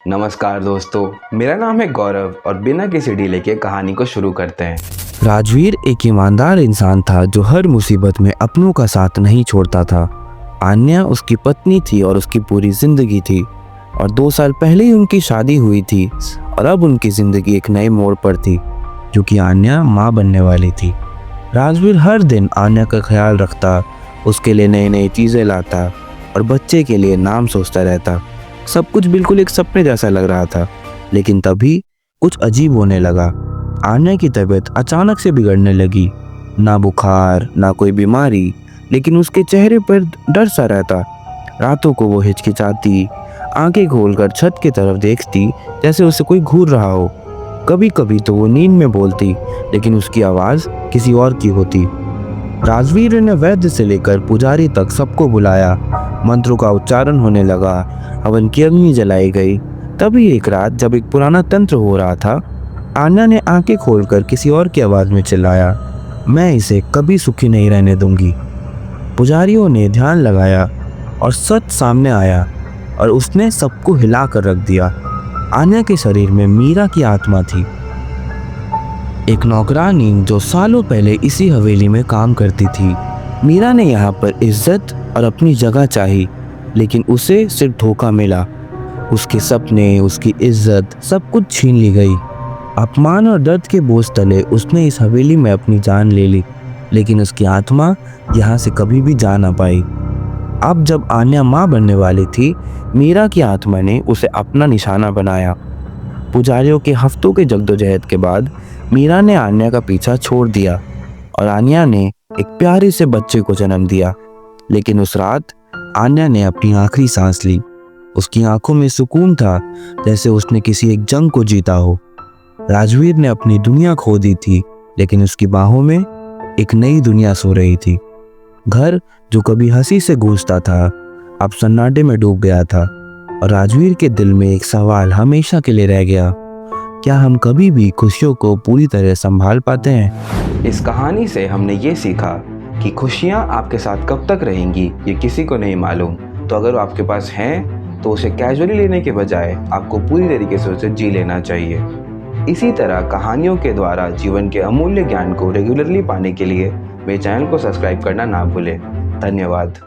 नमस्कार दोस्तों, मेरा नाम है गौरव और बिना किसी डिले के कहानी को शुरू करते हैं। राजवीर एक ईमानदार इंसान था जो हर मुसीबत में अपनों का साथ नहीं छोड़ता था। आन्या उसकी पत्नी थी और उसकी पूरी जिंदगी थी और 2 साल पहले ही उनकी शादी हुई थी और अब उनकी जिंदगी एक नए मोड़ पर थी, जो कि आन्या माँ बनने वाली थी। राजवीर हर दिन आन्या का ख्याल रखता, उसके लिए नई नई चीज़ें लाता और बच्चे के लिए नाम सोचता रहता। सब कुछ बिल्कुल एक सपने जैसा लग रहा था, लेकिन तभी कुछ अजीब होने लगा। आन्या की तबीयत अचानक से बिगड़ने लगी। ना बुखार, ना कोई बीमारी, लेकिन उसके चेहरे पर डर सा रहता। रातों को वो हिचकिचाती, आंखें खोलकर छत की तरफ देखती जैसे उसे कोई घूर रहा हो। कभी कभी तो वो नींद में बोलती, लेकिन उसकी आवाज़ किसी और की होती। राजवीर ने वैद्य से लेकर पुजारी तक सबको बुलाया। मंत्रों का उच्चारण होने लगा, हवन की अग्नि जलाई गई। तभी एक रात जब एक पुराना तंत्र हो रहा था, आन्या ने आंखें खोलकर किसी और की आवाज़ में चिल्लाया, मैं इसे कभी सुखी नहीं रहने दूंगी। पुजारियों ने ध्यान लगाया और सच सामने आया और उसने सबको हिला कर रख दिया। आन्या के शरीर में मीरा की आत्मा थी, एक नौकरानी जो सालों पहले इसी हवेली में काम करती थी। मीरा ने यहाँ पर इज्जत और अपनी जगह चाही, लेकिन उसे सिर्फ धोखा मिला। उसके सपने, उसकी इज्जत, सब कुछ छीन ली गई। अपमान और दर्द के बोझ तले उसने इस हवेली में अपनी जान ले ली, लेकिन उसकी आत्मा यहाँ से कभी भी जा ना पाई। अब जब आन्या माँ बनने वाली थी, मीरा की आत्मा ने उसे अपना निशाना बनाया। पुजारियों के हफ्तों के जद्दोजहद के बाद मीरा ने आन्या का पीछा छोड़ दिया और आन्या ने एक प्यारे से बच्चे को जन्म दिया। लेकिन उस रात आन्या ने अपनी आखिरी सांस ली। उसकी आंखों में सुकून था, जैसे उसने किसी एक जंग को जीता हो। राजवीर ने अपनी दुनिया खो दी थी, लेकिन उसकी बाहों में एक नई दुनिया सो रही थी। घर जो कभी हंसी से गूंजता था, अब सन्नाटे में डूब गया था और राजवीर के दिल में एक सवाल हमेशा के लिए रह गया, क्या हम कभी भी खुशियों को पूरी तरह संभाल पाते हैं? इस कहानी से हमने ये सीखा कि खुशियाँ आपके साथ कब तक रहेंगी ये किसी को नहीं मालूम। तो अगर वो आपके पास हैं तो उसे कैजुअली लेने के बजाय आपको पूरी तरीके से उसे जी लेना चाहिए। इसी तरह कहानियों के द्वारा जीवन के अमूल्य ज्ञान को रेगुलरली पाने के लिए मेरे चैनल को सब्सक्राइब करना ना भूलें। धन्यवाद।